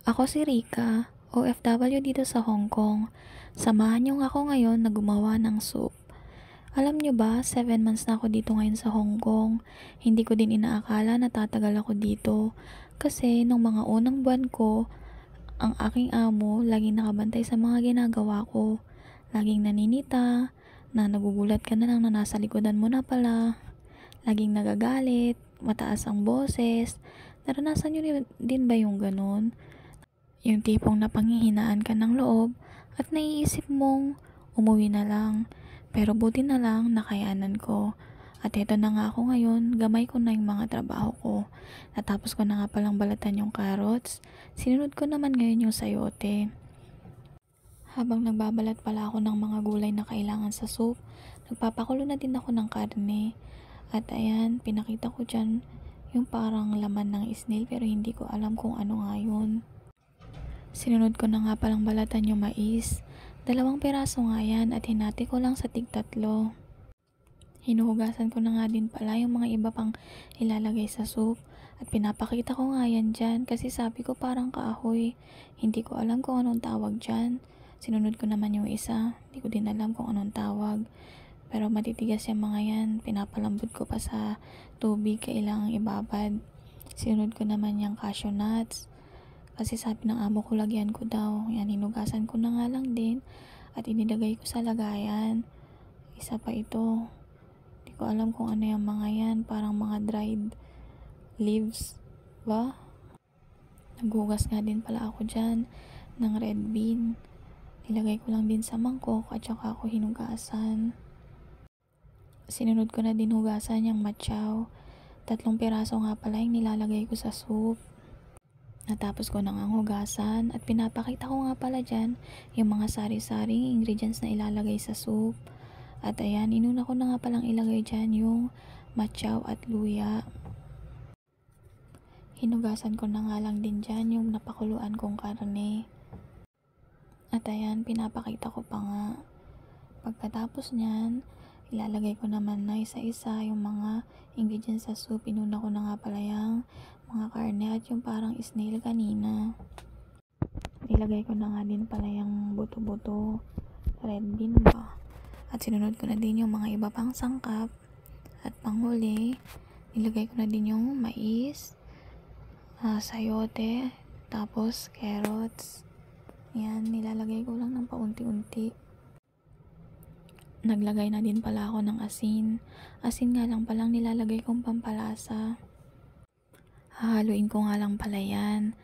Ako si Rika, OFW dito sa Hong Kong. Samahan niyo ako ngayon na gumawa ng soup. Alam niyo ba, 7 months na ako dito ngayon sa Hong Kong. Hindi ko din inaakala na tatagal ako dito. Kasi nung mga unang buwan ko, ang aking amo laging nakabantay sa mga ginagawa ko. Laging naninita, na nagugulat ka na lang na nasa likodan mo na pala. Laging nagagalit, mataas ang boses. Naranasan niyo din ba yung ganun? Yung tipong napanghihinaan ka ng loob at naiisip mong umuwi na lang. Pero buti na lang nakayanan ko. At eto na nga ako ngayon, gamay ko na yung mga trabaho ko. Natapos ko na nga palang balatan yung carrots. Sinunod ko naman ngayon yung sayote. Habang nagbabalat pala ako ng mga gulay na kailangan sa soup, nagpapakulo na din ako ng karne. At ayan, pinakita ko dyan yung parang laman ng snail pero hindi ko alam kung ano nga yun. Sinunod ko na nga palang balatan yung mais. 2 piraso nga yan at hinati ko lang sa tig-3. Hinuhugasan ko na nga din pala yung mga iba pang ilalagay sa soup. At pinapakita ko nga yan dyan kasi sabi ko parang kahoy. Hindi ko alam kung anong tawag dyan. Sinunod ko naman yung isa. Hindi ko din alam kung anong tawag. Pero matitigas yung mga yan. Pinapalambot ko pa sa tubig. Kailangang ibabad. Sinunod ko naman yung cashew nuts. Kasi sabi ng amo ko lagyan ko daw. Yan, hinugasan ko na nga lang din. At inilagay ko sa lagayan. Isa pa ito. Hindi ko alam kung ano yung mga yan. Parang mga dried leaves ba? Naghugas nga din pala ako dyan ng red bean. Nilagay ko lang din sa mangkok at saka ako hinugasan. Sinunod ko na din hugasan yung matchaw. 3 piraso nga pala yung nilalagay ko sa soup. Natapos ko na ang hugasan at pinapakita ko nga pala dyan yung mga sari-saring ingredients na ilalagay sa soup. At ayan, inuna ko na nga palang ilagay dyan yung matchaw at luya. Hinugasan ko na nga lang din dyan yung napakuluan kong karne. At ayan, pinapakita ko pa nga. Pagkatapos nyan, ilalagay ko naman na isa-isa yung mga ingredients sa soup. Inuna ko na nga pala yung mga karne at yung parang snail kanina. Ilagay ko na nga din pala yung buto-buto, red bean ba. At sinunod ko na din yung mga iba pang sangkap. At panghuli, nilagay ko na din yung mais, sayote, tapos carrots. Yan, nilalagay ko lang ng paunti-unti. Naglagay na din pala ako ng asin. Asin nga lang palang nilalagay kong pampalasa. Hahaluin ko nga lang pala yan.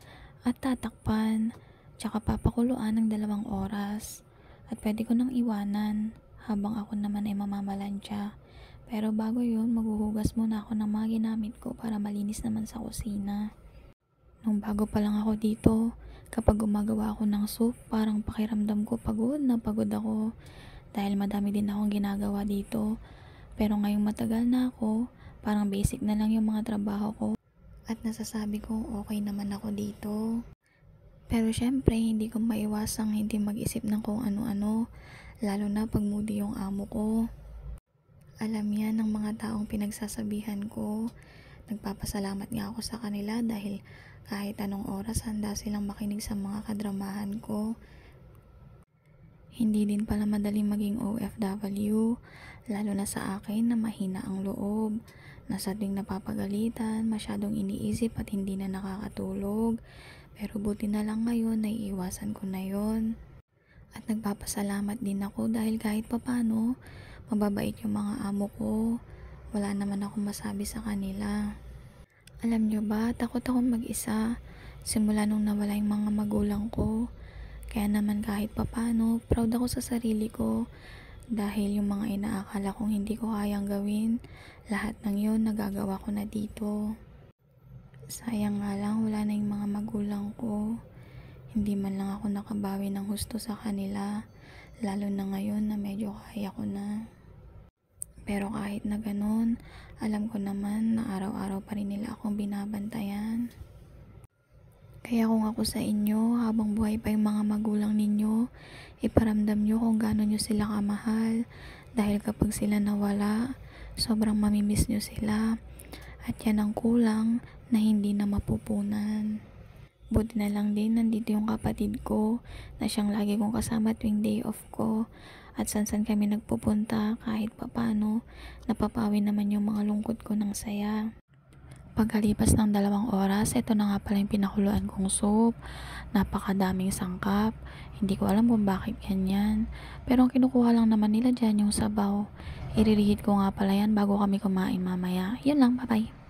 At tatakpan. Tsaka papakuluan ng 2 oras. At pwede ko nang iwanan. Habang ako naman ay mamamalansya. Pero bago yun, maghuhugas muna ako ng mga ginamit ko para malinis naman sa kusina. Nung bago pa lang ako dito, kapag gumagawa ako ng soup, parang pakiramdam ko pagod na pagod ako. Dahil madami din akong ginagawa dito. Pero ngayong matagal na ako, parang basic na lang yung mga trabaho ko. At nasasabi ko okay naman ako dito. Pero syempre, hindi ko maiwasang hindi mag-isip ng kung ano-ano. Lalo na pag moody yung amo ko. Alam yan ng mga taong pinagsasabihan ko. Nagpapasalamat nga ako sa kanila dahil kahit anong oras handa silang makinig sa mga kadramahan ko. Hindi din pala madaling maging OFW, lalo na sa akin na mahina ang loob, nasa tuwing napapagalitan, masyadong iniisip at hindi na nakakatulog. Pero buti na lang ngayon, naiiwasan ko na yon. At nagpapasalamat din ako dahil kahit papano, mababait yung mga amo ko. Wala naman akong masabi sa kanila. Alam nyo ba, takot akong mag-isa. Simula nung nawala yung mga magulang ko. Kaya naman kahit papano, proud ako sa sarili ko. Dahil yung mga inaakala kong hindi ko kayang gawin, lahat ng yun nagagawa ko na dito. Sayang nga lang, wala na yung mga magulang ko. Hindi man lang ako nakabawi ng husto sa kanila. Lalo na ngayon na medyo kaya ko na. Pero kahit na ganun, alam ko naman na araw-araw pa rin nila akong binabantayan. Kaya kung ako sa inyo, habang buhay pa yung mga magulang ninyo, iparamdam nyo kung gaano nyo sila kamahal. Dahil kapag sila nawala, sobrang mamimiss nyo sila. At yan ang kulang na hindi na mapupunan. Buti na lang din nandito yung kapatid ko na siyang lagi kong kasama tuwing day off ko. At san kami nagpupunta kahit papano, napapawi naman yung mga lungkot ko ng saya. Pagkalipas ng 2 oras, ito na nga pala yung pinakuluan kong soup. Napakadaming sangkap. Hindi ko alam kung bakit ganyan. Pero ang kinukuha lang naman nila dyan yung sabaw. Iririhit ko nga pala yan bago kami kumain mamaya. Yun lang, bye bye.